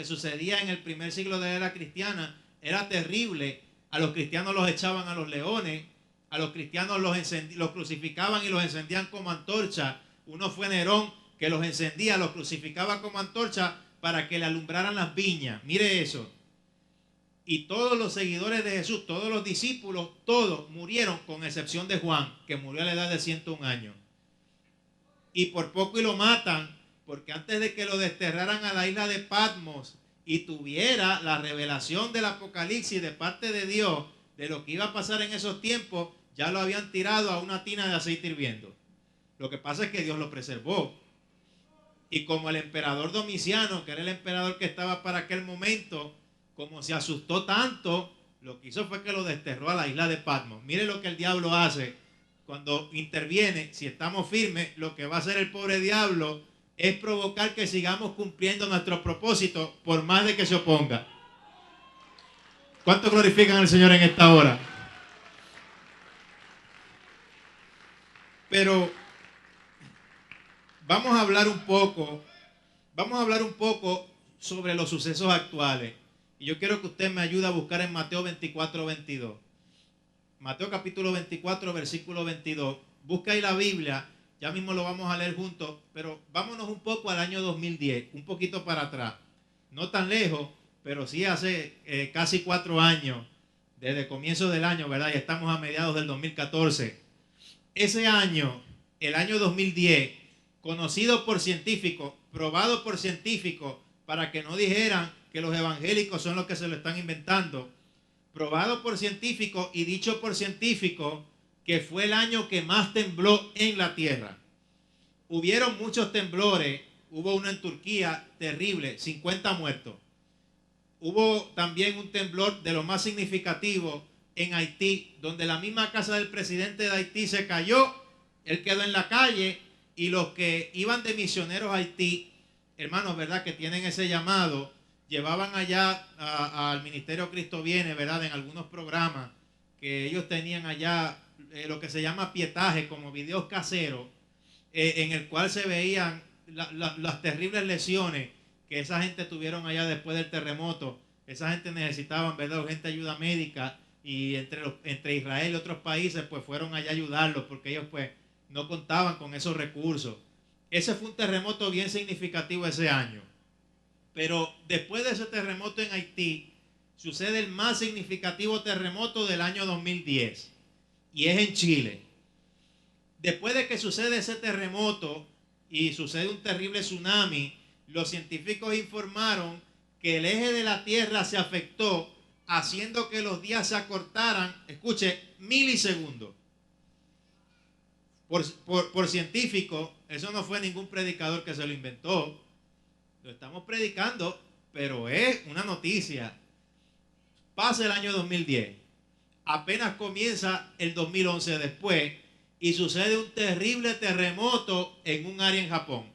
que sucedía en el primer siglo de la era cristiana era terrible. A los cristianos los echaban a los leones, a los cristianos los crucificaban y los encendían como antorcha. Uno fue Nerón, que los encendía, los crucificaba como antorcha para que le alumbraran las viñas. Mire eso. Y todos los seguidores de Jesús, todos los discípulos, todos murieron, con excepción de Juan, que murió a la edad de 101 años. Y por poco y lo matan, porque antes de que lo desterraran a la isla de Patmos y tuviera la revelación del Apocalipsis de parte de Dios de lo que iba a pasar en esos tiempos, ya lo habían tirado a una tina de aceite hirviendo. Lo que pasa es que Dios lo preservó. Y como el emperador Domiciano, que era el emperador que estaba para aquel momento, como se asustó tanto, lo que hizo fue que lo desterró a la isla de Patmos. Mire lo que el diablo hace cuando interviene. Si estamos firmes, lo que va a hacer el pobre diablo es provocar que sigamos cumpliendo nuestro propósito por más de que se oponga. ¿Cuántos glorifican al Señor en esta hora? Pero vamos a hablar un poco sobre los sucesos actuales. Y yo quiero que usted me ayude a buscar en Mateo 24, 22. Mateo capítulo 24, versículo 22. Busca ahí la Biblia, ya mismo lo vamos a leer juntos, pero vámonos un poco al año 2010, un poquito para atrás. No tan lejos, pero sí hace casi 4 años, desde el comienzo del año, ¿verdad? Ya estamos a mediados del 2014. Ese año, el año 2010, conocido por científicos, probado por científicos, para que no dijeran que los evangélicos son los que se lo están inventando, probado por científicos y dicho por científicos que fue el año que más tembló en la tierra. Hubieron muchos temblores, hubo uno en Turquía terrible, 50 muertos. Hubo también un temblor de lo más significativo en Haití, donde la misma casa del presidente de Haití se cayó, él quedó en la calle y los que iban de misioneros a Haití, hermanos, ¿verdad? Que tienen ese llamado, llevaban allá al Ministerio Cristo Viene, ¿verdad? En algunos programas que ellos tenían allá lo que se llama pietaje, como videos caseros, en el cual se veían las terribles lesiones que esa gente tuvieron allá después del terremoto. Esa gente necesitaba, ¿verdad?, urgente ayuda médica, y entre Israel y otros países pues fueron allá a ayudarlos porque ellos pues no contaban con esos recursos. Ese fue un terremoto bien significativo ese año. Pero después de ese terremoto en Haití, sucede el más significativo terremoto del año 2010, y es en Chile. Después de que sucede ese terremoto y sucede un terrible tsunami, los científicos informaron que el eje de la Tierra se afectó, haciendo que los días se acortaran, escuche, milisegundos. Por científico, eso no fue ningún predicador que se lo inventó. Lo estamos predicando, pero es una noticia. Pasa el año 2010. Apenas comienza el 2011 después y sucede un terrible terremoto en un área en Japón.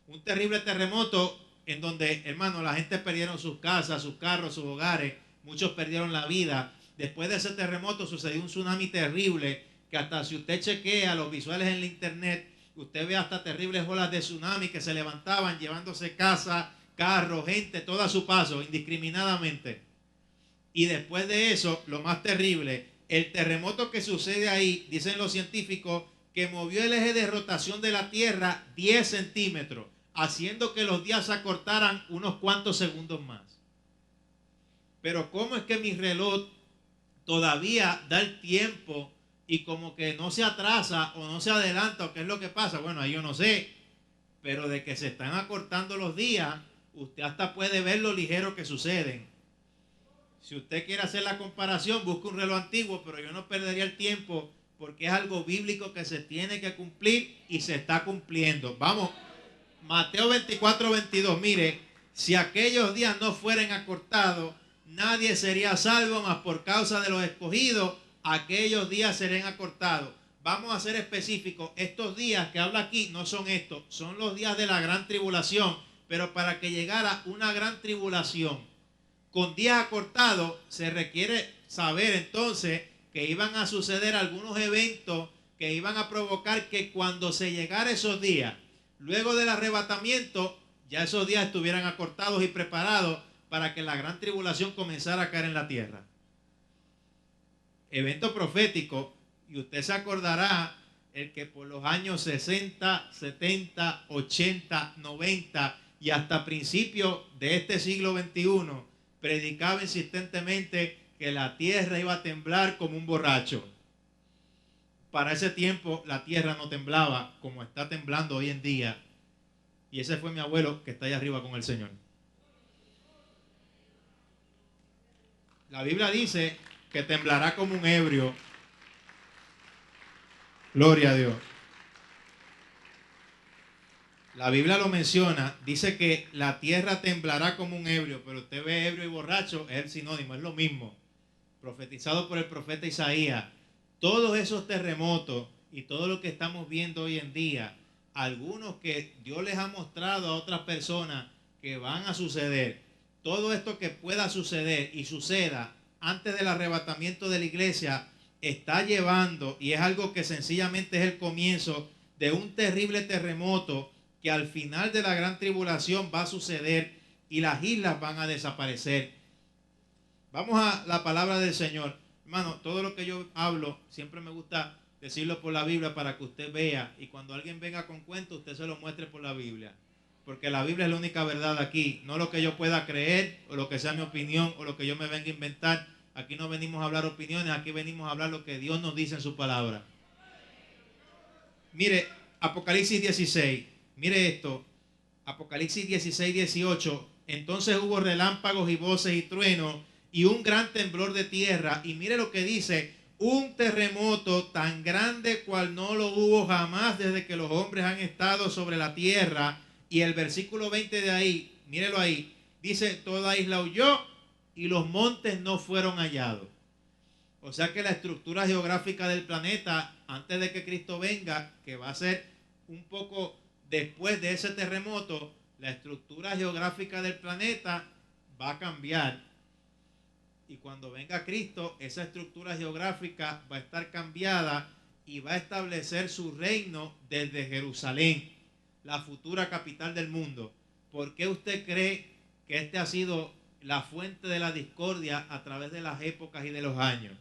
Un terrible terremoto en donde, hermano, la gente perdieron sus casas, sus carros, sus hogares. Muchos perdieron la vida. Después de ese terremoto sucedió un tsunami terrible que hasta si usted chequea los visuales en la internet, usted ve hasta terribles olas de tsunami que se levantaban llevándose casas, carros, gente, todo a su paso, indiscriminadamente. Y después de eso, lo más terrible, el terremoto que sucede ahí, dicen los científicos, que movió el eje de rotación de la Tierra 10 centímetros, haciendo que los días se acortaran unos cuantos segundos más. Pero ¿cómo es que mi reloj todavía da el tiempo y como que no se atrasa o no se adelanta, o qué es lo que pasa? Bueno, ahí yo no sé, pero de que se están acortando los días, usted hasta puede ver lo ligero que suceden. Si usted quiere hacer la comparación, busque un reloj antiguo, pero yo no perdería el tiempo porque es algo bíblico que se tiene que cumplir y se está cumpliendo. Vamos, Mateo 24, 22, mire, si aquellos días no fueran acortados, nadie sería salvo, mas por causa de los escogidos, aquellos días serán acortados. Vamos a ser específicos. Estos días que habla aquí no son estos, son los días de la gran tribulación. Pero para que llegara una gran tribulación con días acortados, se requiere saber entonces que iban a suceder algunos eventos que iban a provocar que cuando se llegara esos días, luego del arrebatamiento, ya esos días estuvieran acortados y preparados para que la gran tribulación comenzara a caer en la tierra. Evento profético, y usted se acordará el que por los años 60, 70, 80, 90 y hasta principios de este siglo XXI predicaba insistentemente que la tierra iba a temblar como un borracho. Para ese tiempo la tierra no temblaba como está temblando hoy en día. Y ese fue mi abuelo que está allá arriba con el Señor. La Biblia dice que temblará como un ebrio. Gloria a Dios. La Biblia lo menciona, dice que la tierra temblará como un ebrio, pero usted ve ebrio y borracho, es el sinónimo, es lo mismo. Profetizado por el profeta Isaías. Todos esos terremotos y todo lo que estamos viendo hoy en día, algunos que Dios les ha mostrado a otras personas que van a suceder, todo esto que pueda suceder y suceda antes del arrebatamiento de la iglesia, está llevando, y es algo que sencillamente es el comienzo de un terrible terremoto que al final de la gran tribulación va a suceder y las islas van a desaparecer. Vamos a la palabra del Señor. Hermano, todo lo que yo hablo, siempre me gusta decirlo por la Biblia para que usted vea, y cuando alguien venga con cuento, usted se lo muestre por la Biblia. Porque la Biblia es la única verdad aquí, no lo que yo pueda creer, o lo que sea mi opinión, o lo que yo me venga a inventar. Aquí no venimos a hablar opiniones, aquí venimos a hablar lo que Dios nos dice en su palabra. Mire, Apocalipsis 16, mire esto, Apocalipsis 16, 18, entonces hubo relámpagos y voces y truenos y un gran temblor de tierra, y mire lo que dice, un terremoto tan grande cual no lo hubo jamás desde que los hombres han estado sobre la tierra. Y el versículo 20 de ahí, mírelo ahí, dice, toda isla huyó y los montes no fueron hallados. O sea que la estructura geográfica del planeta, antes de que Cristo venga, que va a ser un poco después de ese terremoto, la estructura geográfica del planeta va a cambiar. Y cuando venga Cristo, esa estructura geográfica va a estar cambiada y va a establecer su reino desde Jerusalén, la futura capital del mundo. ¿Por qué usted cree que este ha sido la fuente de la discordia a través de las épocas y de los años?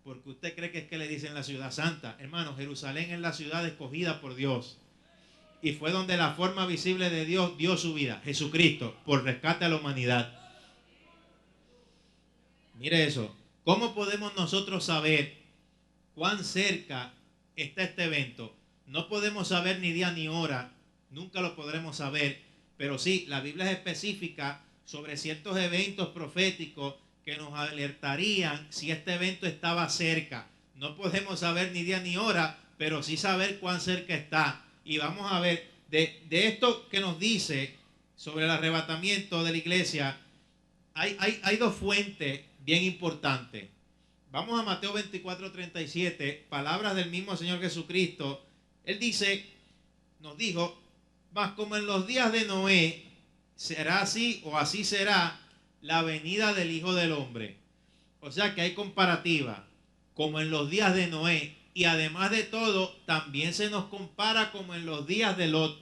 Porque usted cree que es que le dicen la ciudad santa. Hermano, Jerusalén es la ciudad escogida por Dios. Y fue donde la forma visible de Dios dio su vida, Jesucristo, por rescate a la humanidad. Mire eso. ¿Cómo podemos nosotros saber cuán cerca está este evento? No podemos saber ni día ni hora, nunca lo podremos saber, pero sí, la Biblia es específica sobre ciertos eventos proféticos que nos alertarían si este evento estaba cerca. No podemos saber ni día ni hora, pero sí saber cuán cerca está. Y vamos a ver, de esto que nos dice sobre el arrebatamiento de la iglesia, hay dos fuentes bien importantes. Vamos a Mateo 24:37, palabras del mismo Señor Jesucristo. Él dice, nos dijo, mas como en los días de Noé, será así o así será la venida del Hijo del Hombre. O sea que hay comparativa, como en los días de Noé, y además de todo, también se nos compara como en los días de Lot.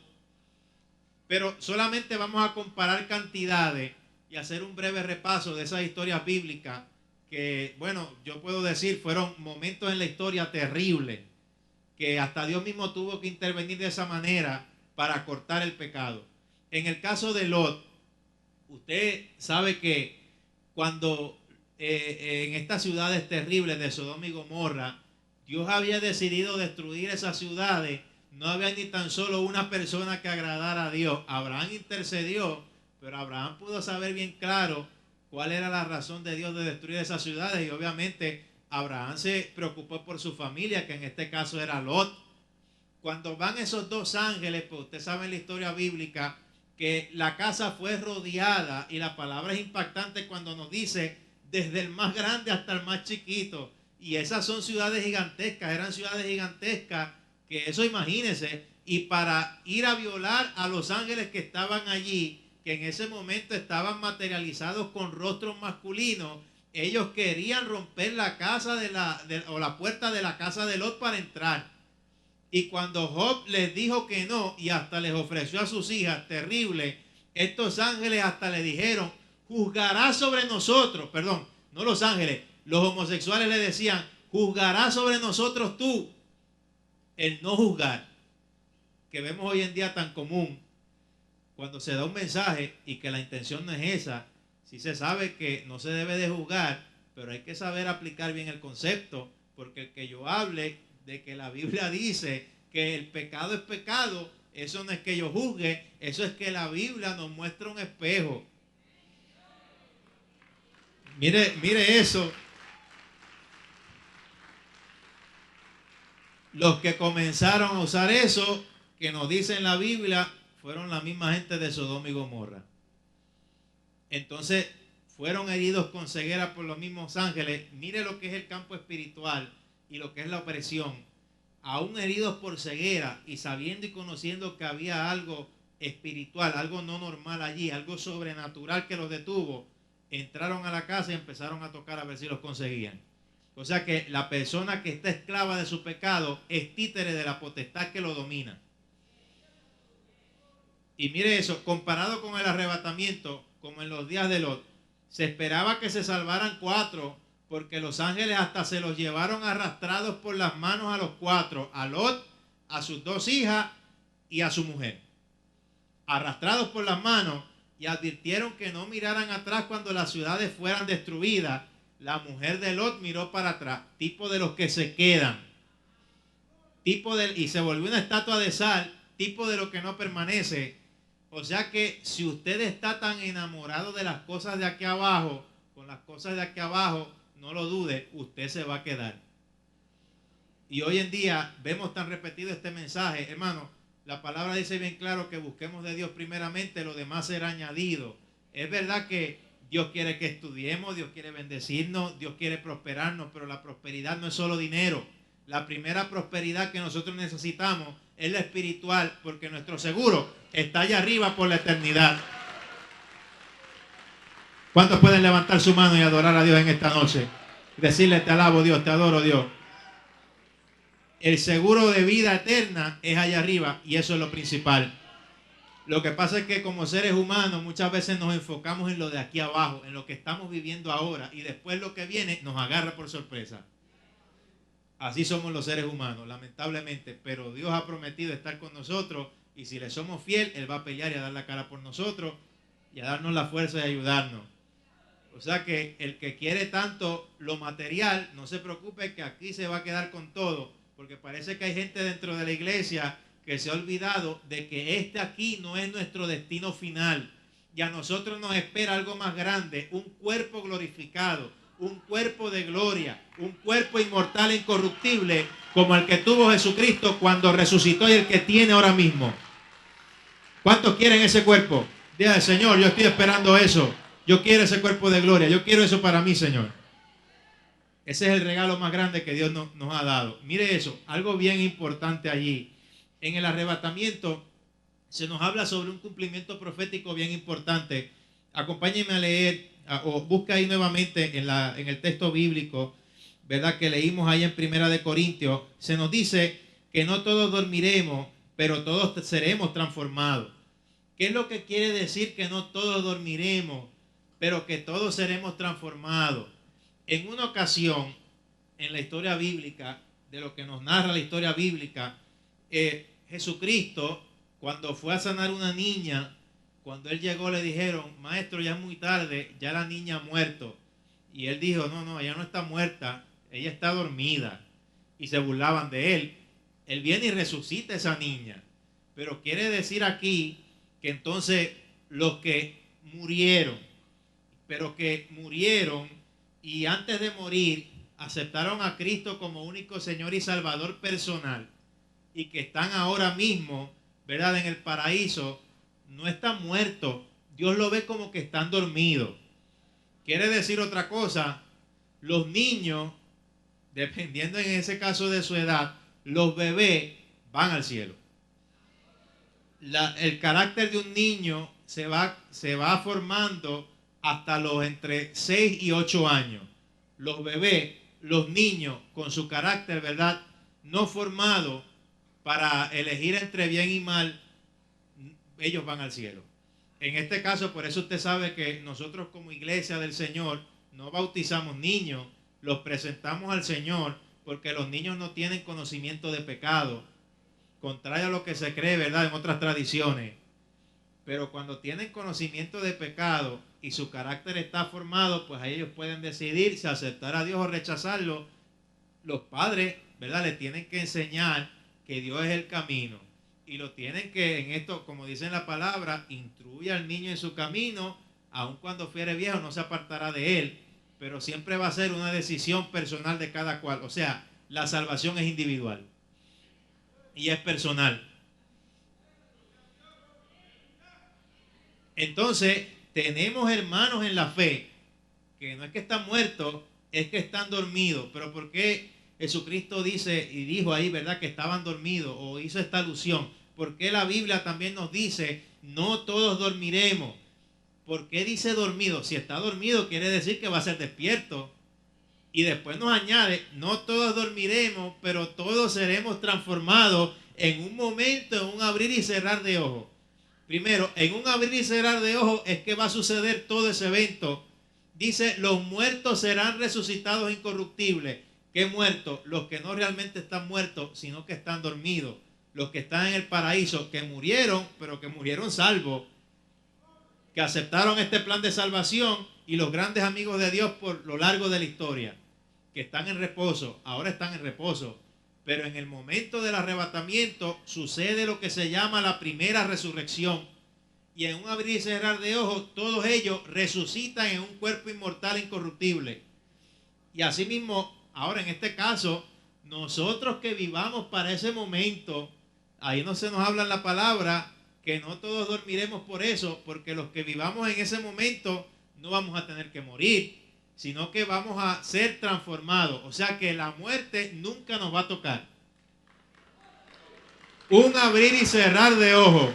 Pero solamente vamos a comparar cantidades y hacer un breve repaso de esas historias bíblicas que, bueno, yo puedo decir, fueron momentos en la historia terribles, que hasta Dios mismo tuvo que intervenir de esa manera para cortar el pecado. En el caso de Lot, usted sabe que cuando en estas ciudades terribles de Sodoma y Gomorra, Dios había decidido destruir esas ciudades, no había ni tan solo una persona que agradara a Dios. Abraham intercedió, pero Abraham pudo saber bien claro cuál era la razón de Dios de destruir esas ciudades, y obviamente Abraham se preocupó por su familia, que en este caso era Lot. Cuando van esos dos ángeles, pues usted sabe en la historia bíblica que la casa fue rodeada, y la palabra es impactante cuando nos dice desde el más grande hasta el más chiquito. Y esas son ciudades gigantescas, eran ciudades gigantescas, que eso imagínense, y para ir a violar a los ángeles que estaban allí, que en ese momento estaban materializados con rostros masculinos, ellos querían romper la casa o la puerta de la casa de Lot para entrar. Y cuando Job les dijo que no, y hasta les ofreció a sus hijas, terrible, Estos ángeles hasta le dijeron, juzgará sobre nosotros, perdón, no los ángeles, los homosexuales le decían, juzgará sobre nosotros tú. El no juzgar, que vemos hoy en día tan común, cuando se da un mensaje y que la intención no es esa, sí se sabe que no se debe de juzgar, pero hay que saber aplicar bien el concepto, porque el que yo hable de que la Biblia dice que el pecado es pecado, eso no es que yo juzgue, eso es que la Biblia nos muestra un espejo. Mire eso. Los que comenzaron a usar eso, que nos dice en la Biblia, fueron la misma gente de Sodoma y Gomorra. Entonces, fueron heridos con ceguera por los mismos ángeles. Mire lo que es el campo espiritual y lo que es la opresión. Aún heridos por ceguera y sabiendo y conociendo que había algo espiritual, algo no normal allí, algo sobrenatural que los detuvo, entraron a la casa y empezaron a tocar a ver si los conseguían. O sea que la persona que está esclava de su pecado es títere de la potestad que lo domina. Y mire eso, comparado con el arrebatamiento, como en los días de Lot, se esperaba que se salvaran 4, porque los ángeles hasta se los llevaron arrastrados por las manos a los 4, a Lot, a sus 2 hijas y a su mujer. Arrastrados por las manos, y advirtieron que no miraran atrás cuando las ciudades fueran destruidas. La mujer de Lot miró para atrás, tipo de los que se quedan, y se volvió una estatua de sal, tipo de lo que no permanece. O sea que si usted está tan enamorado de las cosas de aquí abajo, con las cosas de aquí abajo, no lo dude, usted se va a quedar. Y hoy en día vemos tan repetido este mensaje, hermano. La palabra dice bien claro que busquemos de Dios primeramente, lo demás será añadido. Es verdad que Dios quiere que estudiemos, Dios quiere bendecirnos, Dios quiere prosperarnos, pero la prosperidad no es solo dinero. La primera prosperidad que nosotros necesitamos es la espiritual, porque nuestro seguro está allá arriba por la eternidad. ¿Cuántos pueden levantar su mano y adorar a Dios en esta noche? Decirle, te alabo Dios, te adoro Dios. El seguro de vida eterna es allá arriba y eso es lo principal. Lo que pasa es que como seres humanos muchas veces nos enfocamos en lo de aquí abajo, en lo que estamos viviendo ahora, y después lo que viene nos agarra por sorpresa. Así somos los seres humanos, lamentablemente, pero Dios ha prometido estar con nosotros y si le somos fiel, Él va a pelear y a dar la cara por nosotros y a darnos la fuerza y ayudarnos. O sea que el que quiere tanto lo material, no se preocupe que aquí se va a quedar con todo, porque parece que hay gente dentro de la iglesia que se ha olvidado de que este aquí no es nuestro destino final. Y a nosotros nos espera algo más grande, un cuerpo glorificado, un cuerpo de gloria, un cuerpo inmortal e incorruptible, como el que tuvo Jesucristo cuando resucitó y el que tiene ahora mismo. ¿Cuántos quieren ese cuerpo? Dígale, Señor, yo estoy esperando eso. Yo quiero ese cuerpo de gloria. Yo quiero eso para mí, Señor. Ese es el regalo más grande que Dios nos ha dado. Mire eso, algo bien importante allí. En el arrebatamiento se nos habla sobre un cumplimiento profético bien importante. Acompáñenme a leer, o busca ahí nuevamente en el texto bíblico, ¿verdad? Que leímos ahí en Primera de Corintios. Se nos dice que no todos dormiremos, pero todos seremos transformados. ¿Qué es lo que quiere decir que no todos dormiremos, pero que todos seremos transformados? En una ocasión, en la historia bíblica, de lo que nos narra la historia bíblica, Jesucristo, cuando fue a sanar una niña, cuando él llegó le dijeron, maestro, ya es muy tarde, ya la niña ha muerto. Y él dijo, no, ella no está muerta, ella está dormida. Y se burlaban de él. Él viene y resucita a esa niña. Pero quiere decir aquí que entonces los que murieron, y antes de morir aceptaron a Cristo como único Señor y Salvador personal y que están ahora mismo, ¿verdad?, en el paraíso, no están muertos. Dios lo ve como que están dormidos. Quiere decir otra cosa, los niños, dependiendo en ese caso de su edad, los bebés van al cielo. El carácter de un niño se va formando hasta los entre 6 y 8 años. Los bebés, los niños con su carácter, ¿verdad?, no formado para elegir entre bien y mal, ellos van al cielo. en este caso, por eso usted sabe que nosotros como iglesia del Señor no bautizamos niños, los presentamos al Señor porque los niños no tienen conocimiento de pecado, contrario a lo que se cree, ¿verdad?, en otras tradiciones. Pero cuando tienen conocimiento de pecado y su carácter está formado, pues ahí ellos pueden decidir si aceptar a Dios o rechazarlo. Los padres, ¿verdad?, les tienen que enseñar que Dios es el camino. Y lo tienen que, en esto, como dice en la palabra, instruye al niño en su camino, aun cuando fuere viejo no se apartará de él, pero siempre va a ser una decisión personal de cada cual. O sea, la salvación es individual y es personal. Entonces, tenemos hermanos en la fe que no es que están muertos, es que están dormidos. Pero ¿por qué Jesucristo dice y dijo ahí, verdad, que estaban dormidos, o hizo esta alusión? ¿Por qué la Biblia también nos dice, no todos dormiremos? ¿Por qué dice dormido? Si está dormido quiere decir que va a ser despierto. Y después nos añade, no todos dormiremos, pero todos seremos transformados en un momento, en un abrir y cerrar de ojos. Primero, en un abrir y cerrar de ojos es que va a suceder todo ese evento. Dice, los muertos serán resucitados incorruptibles. ¿Qué muertos? Los que no realmente están muertos, sino que están dormidos. Los que están en el paraíso, que murieron, pero que murieron salvos, que aceptaron este plan de salvación, y los grandes amigos de Dios por lo largo de la historia, que están en reposo, ahora están en reposo. Pero en el momento del arrebatamiento sucede lo que se llama la primera resurrección. Y en un abrir y cerrar de ojos, todos ellos resucitan en un cuerpo inmortal e incorruptible. Y asimismo, ahora en este caso, nosotros que vivamos para ese momento, ahí no se nos habla en la palabra que no todos dormiremos por eso, porque los que vivamos en ese momento no vamos a tener que morir, sino que vamos a ser transformados. O sea que la muerte nunca nos va a tocar. Un abrir y cerrar de ojos.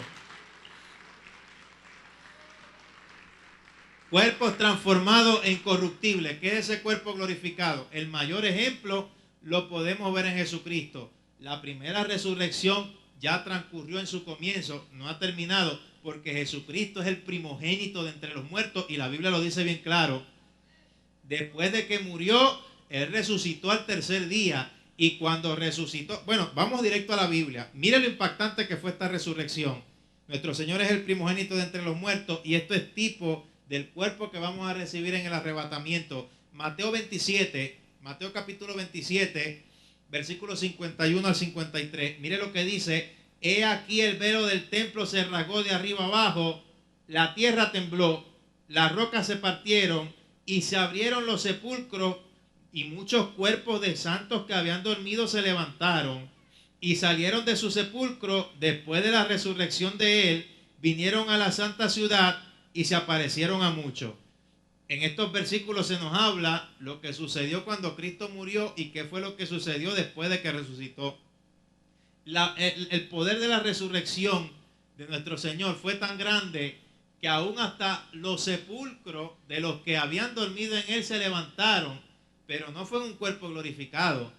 Cuerpos transformados en corruptibles. ¿Qué es ese cuerpo glorificado? El mayor ejemplo lo podemos ver en Jesucristo. La primera resurrección ya transcurrió en su comienzo, no ha terminado, porque Jesucristo es el primogénito de entre los muertos, y la Biblia lo dice bien claro. Después de que murió, Él resucitó al tercer día, y cuando resucitó, bueno, vamos directo a la Biblia. Mire lo impactante que fue esta resurrección. Nuestro Señor es el primogénito de entre los muertos, y esto es tipo del cuerpo que vamos a recibir en el arrebatamiento. Mateo capítulo 27, versículos 51 al 53. Mire lo que dice: he aquí el velo del templo se rasgó de arriba abajo, la tierra tembló, las rocas se partieron y se abrieron los sepulcros, y muchos cuerpos de santos que habían dormido se levantaron y salieron de su sepulcro después de la resurrección de él, vinieron a la santa ciudad y se aparecieron a muchos. En estos versículos se nos habla lo que sucedió cuando Cristo murió y qué fue lo que sucedió después de que resucitó. El poder de la resurrección de nuestro Señor fue tan grande que aún hasta los sepulcros de los que habían dormido en Él se levantaron, pero no fue en un cuerpo glorificado,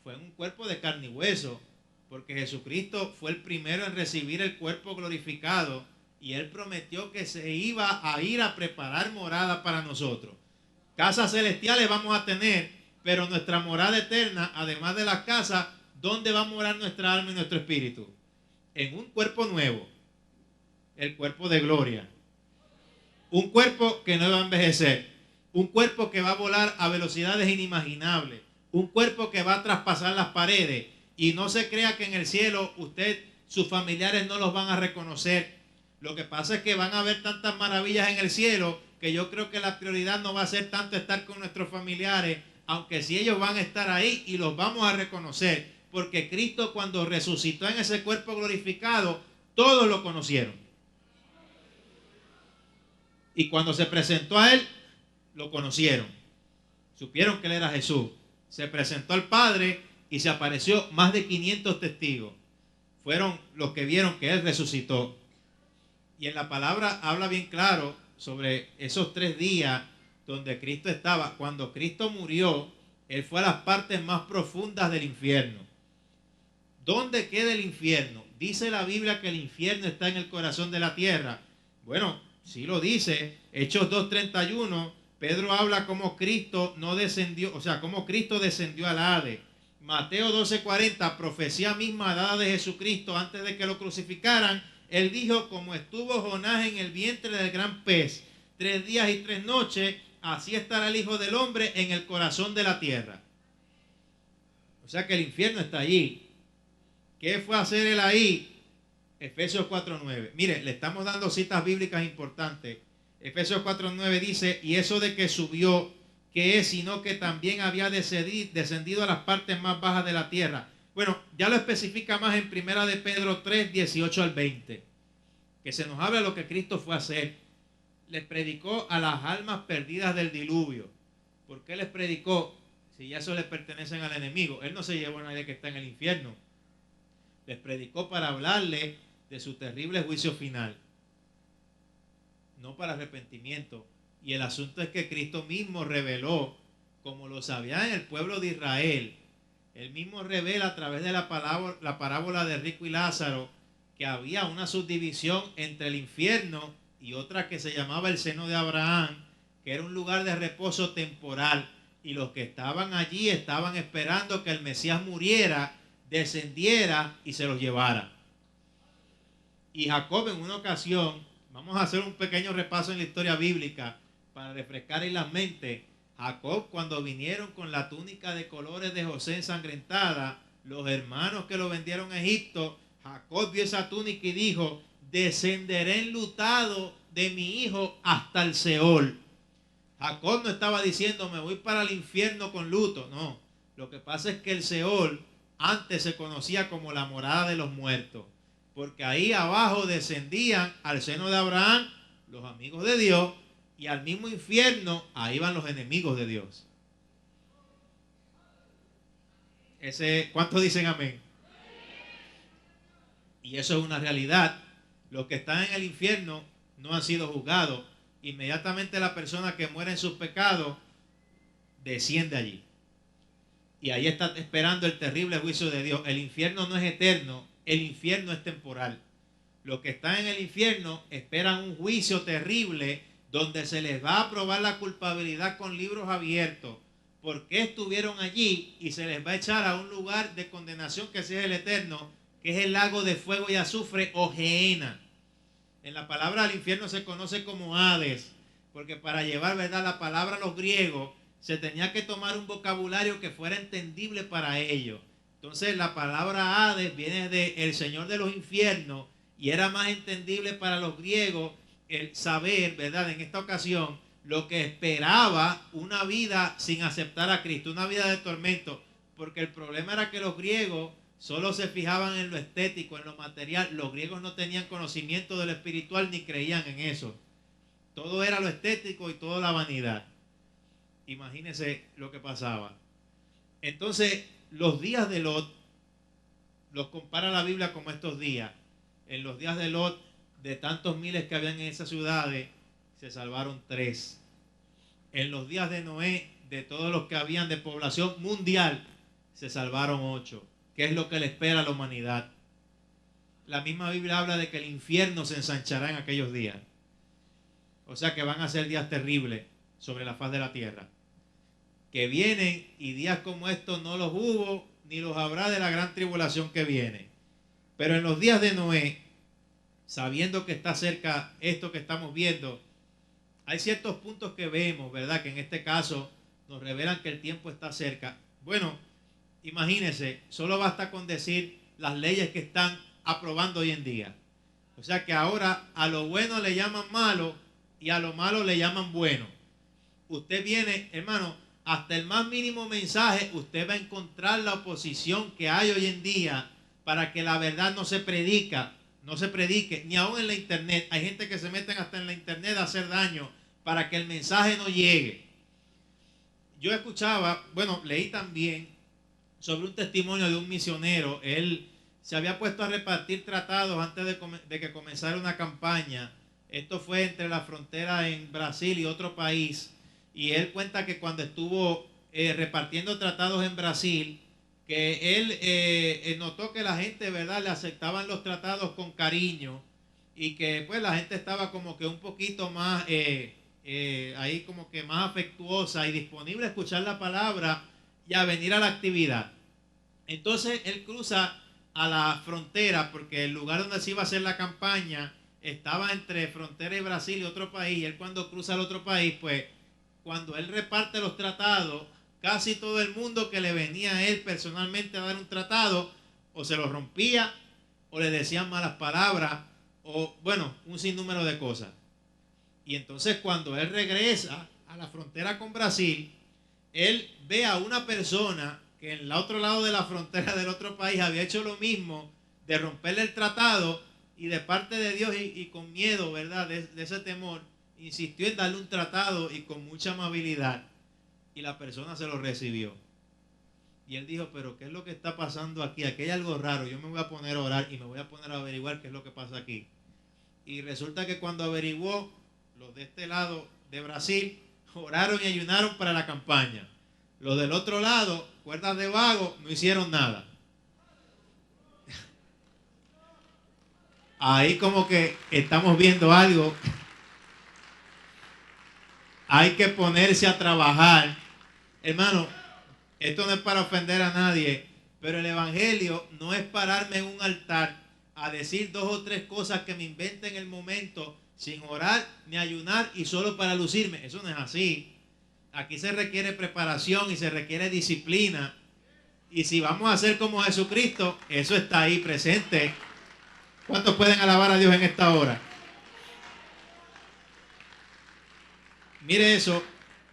fue en un cuerpo de carne y hueso, porque Jesucristo fue el primero en recibir el cuerpo glorificado. Y Él prometió que se iba a ir a preparar morada para nosotros. Casas celestiales vamos a tener, pero nuestra morada eterna, además de la casa, ¿dónde va a morar nuestra alma y nuestro espíritu? En un cuerpo nuevo, el cuerpo de gloria. Un cuerpo que no va a envejecer. Un cuerpo que va a volar a velocidades inimaginables. Un cuerpo que va a traspasar las paredes. Y no se crea que en el cielo usted, sus familiares no los van a reconocer. Lo que pasa es que van a haber tantas maravillas en el cielo que yo creo que la prioridad no va a ser tanto estar con nuestros familiares, aunque sí ellos van a estar ahí y los vamos a reconocer, porque Cristo cuando resucitó en ese cuerpo glorificado, todos lo conocieron. Y cuando se presentó a Él, lo conocieron. Supieron que Él era Jesús. Se presentó al Padre y se apareció más de 500 testigos. Fueron los que vieron que Él resucitó. Y en la palabra habla bien claro sobre esos 3 días donde Cristo estaba. Cuando Cristo murió, Él fue a las partes más profundas del infierno. ¿Dónde queda el infierno? Dice la Biblia que el infierno está en el corazón de la tierra. Bueno, sí lo dice. Hechos 2:31, Pedro habla como Cristo no descendió, o sea, como Cristo descendió al Hades. Mateo 12:40, profecía misma dada de Jesucristo antes de que lo crucificaran. Él dijo, como estuvo Jonás en el vientre del gran pez 3 días y 3 noches, así estará el Hijo del Hombre en el corazón de la tierra. O sea que el infierno está allí. ¿Qué fue a hacer él ahí? Efesios 4:9. Mire, le estamos dando citas bíblicas importantes. Efesios 4:9 dice, y eso de que subió, ¿qué es? Sino que también había descendido a las partes más bajas de la tierra. Bueno, ya lo especifica más en Primera de Pedro 3:18 al 20. Que se nos habla de lo que Cristo fue a hacer. Les predicó a las almas perdidas del diluvio. ¿Por qué les predicó? Si ya eso les pertenecen al enemigo. Él no se llevó a nadie que está en el infierno. Les predicó para hablarle de su terrible juicio final, no para arrepentimiento. Y el asunto es que Cristo mismo reveló, como lo sabía en el pueblo de Israel, él mismo revela a través de la parábola de Rico y Lázaro, que había una subdivisión entre el infierno y otra que se llamaba el seno de Abraham, que era un lugar de reposo temporal, y los que estaban allí estaban esperando que el Mesías muriera, descendiera y se los llevara. Y Jacob en una ocasión, vamos a hacer un pequeño repaso en la historia bíblica para refrescar en la mente. Jacob, cuando vinieron con la túnica de colores de José ensangrentada, los hermanos que lo vendieron a Egipto, Jacob vio esa túnica y dijo, descenderé enlutado de mi hijo hasta el Seol. Jacob no estaba diciendo, me voy para el infierno con luto. No, lo que pasa es que el Seol antes se conocía como la morada de los muertos, porque ahí abajo descendían al seno de Abraham los amigos de Dios, y al mismo infierno ahí van los enemigos de Dios. ¿Cuántos dicen amén? Y eso es una realidad. Los que están en el infierno no han sido juzgados. Inmediatamente la persona que muere en sus pecados desciende allí. Y ahí está esperando el terrible juicio de Dios. El infierno no es eterno, el infierno es temporal. Los que están en el infierno esperan un juicio terrible donde se les va a probar la culpabilidad con libros abiertos. ¿Por qué estuvieron allí? Y se les va a echar a un lugar de condenación que sea el eterno, que es el lago de fuego y azufre o Gehenna. En la palabra al infierno se conoce como Hades, porque para llevar, ¿verdad?, la palabra a los griegos se tenía que tomar un vocabulario que fuera entendible para ellos. Entonces la palabra Hades viene de el Señor de los infiernos y era más entendible para los griegos el saber, ¿verdad?, en esta ocasión lo que esperaba una vida sin aceptar a Cristo, una vida de tormento, porque el problema era que los griegos solo se fijaban en lo estético, en lo material. Los griegos no tenían conocimiento de lo espiritual ni creían en eso. Todo era lo estético y toda la vanidad. Imagínense lo que pasaba. Entonces, los días de Lot los compara la Biblia como estos días. En los días de Lot, de tantos miles que habían en esas ciudades, se salvaron 3. En los días de Noé, de todos los que habían de población mundial, se salvaron 8. ¿Qué es lo que le espera a la humanidad? La misma Biblia habla de que el infierno se ensanchará en aquellos días. O sea que van a ser días terribles sobre la faz de la tierra. Que vienen, y días como estos no los hubo ni los habrá de la gran tribulación que viene. Pero en los días de Noé, sabiendo que está cerca esto que estamos viendo, hay ciertos puntos que vemos, ¿verdad?, que en este caso nos revelan que el tiempo está cerca. Bueno, imagínense, solo basta con decir las leyes que están aprobando hoy en día. O sea que ahora a lo bueno le llaman malo y a lo malo le llaman bueno. Usted viene, hermano, hasta el más mínimo mensaje, usted va a encontrar la oposición que hay hoy en día para que la verdad no se predique, ni aún en la internet. Hay gente que se meten hasta en la internet a hacer daño para que el mensaje no llegue. Yo escuchaba, leí también sobre un testimonio de un misionero. Él se había puesto a repartir tratados antes de que comenzara una campaña. Esto fue entre la frontera en Brasil y otro país. Y él cuenta que cuando estuvo repartiendo tratados en Brasil, que él notó que la gente, ¿verdad?, le aceptaban los tratados con cariño y que pues la gente estaba como que un poquito más ahí como que más afectuosa y disponible a escuchar la palabra y a venir a la actividad. Entonces él cruza a la frontera porque el lugar donde se iba a hacer la campaña estaba entre frontera y Brasil y otro país. Y él cuando cruza al otro país, pues cuando él reparte los tratados, casi todo el mundo que le venía a él personalmente a dar un tratado, o se lo rompía, o le decían malas palabras, o bueno, un sinnúmero de cosas. Y entonces cuando él regresa a la frontera con Brasil, él ve a una persona que en el otro lado de la frontera del otro país había hecho lo mismo, de romperle el tratado, y de parte de Dios y con miedo, ¿verdad? De ese temor, insistió en darle un tratado y con mucha amabilidad, y la persona se lo recibió. Y él dijo, pero ¿qué es lo que está pasando aquí? Aquí hay algo raro, yo me voy a poner a orar y me voy a poner a averiguar qué es lo que pasa aquí. Y resulta que cuando averiguó, los de este lado de Brasil oraron y ayunaron para la campaña. Los del otro lado, cuerdas de vago, no hicieron nada. Ahí como que estamos viendo algo. Hay que ponerse a trabajar. Hermano, esto no es para ofender a nadie, pero el evangelio no es pararme en un altar a decir 2 o 3 cosas que me invente en el momento, sin orar ni ayunar y solo para lucirme. Eso no es así. Aquí se requiere preparación y se requiere disciplina. Y si vamos a ser como Jesucristo, eso está ahí presente. ¿Cuántos pueden alabar a Dios en esta hora? Mire eso.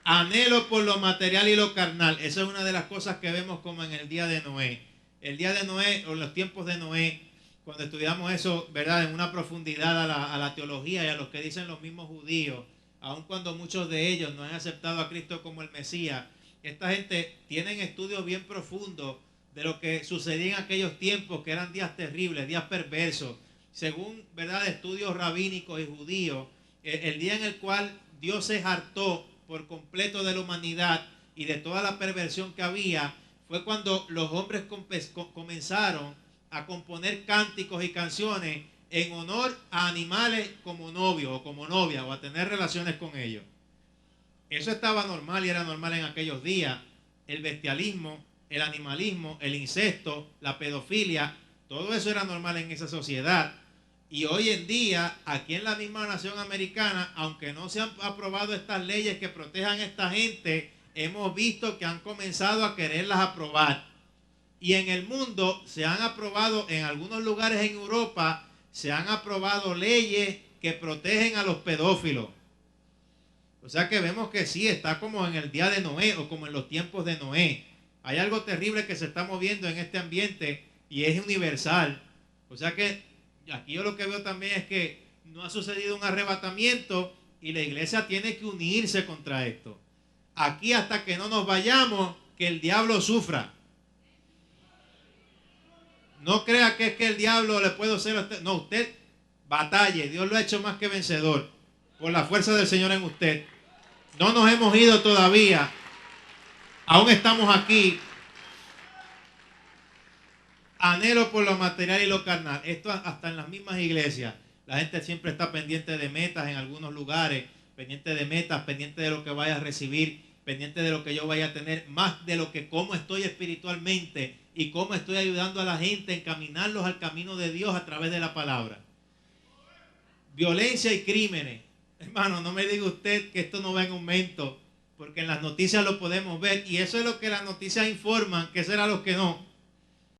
Anhelo por lo material y lo carnal. Esa es una de las cosas que vemos como en el día de Noé. El día de Noé, o los tiempos de Noé, cuando estudiamos eso, ¿verdad? En una profundidad a la teología y a los que dicen los mismos judíos, aun cuando muchos de ellos no han aceptado a Cristo como el Mesías, esta gente tienen estudios bien profundos de lo que sucedía en aquellos tiempos, que eran días terribles, días perversos. Según, ¿verdad?, estudios rabínicos y judíos, el día en el cual Dios se hartó por completo de la humanidad y de toda la perversión que había, fue cuando los hombres comenzaron a componer cánticos y canciones en honor a animales como novios o como novias, o a tener relaciones con ellos. Eso estaba normal y era normal en aquellos días. El bestialismo, el animalismo, el incesto, la pedofilia, todo eso era normal en esa sociedad. Y hoy en día, aquí en la misma nación americana, aunque no se han aprobado estas leyes que protejan a esta gente, hemos visto que han comenzado a quererlas aprobar. Y en el mundo se han aprobado, en algunos lugares en Europa, se han aprobado leyes que protegen a los pedófilos. O sea que vemos que sí, está como en el día de Noé o como en los tiempos de Noé. Hay algo terrible que se está moviendo en este ambiente y es universal. O sea que aquí yo lo que veo también es que no ha sucedido un arrebatamiento y la iglesia tiene que unirse contra esto. Aquí hasta que no nos vayamos, que el diablo sufra. No crea que es que el diablo le puede hacer a usted. No, usted batalle. Dios lo ha hecho más que vencedor por la fuerza del Señor en usted. No nos hemos ido todavía. Aún estamos aquí. Anhelo por lo material y lo carnal. Esto hasta en las mismas iglesias. La gente siempre está pendiente de metas en algunos lugares. Pendiente de metas, pendiente de lo que vaya a recibir, pendiente de lo que yo vaya a tener, más de lo que cómo estoy espiritualmente y cómo estoy ayudando a la gente a encaminarlos al camino de Dios a través de la palabra. Violencia y crímenes. Hermano, no me diga usted que esto no va en aumento, porque en las noticias lo podemos ver y eso es lo que las noticias informan, que será lo que no.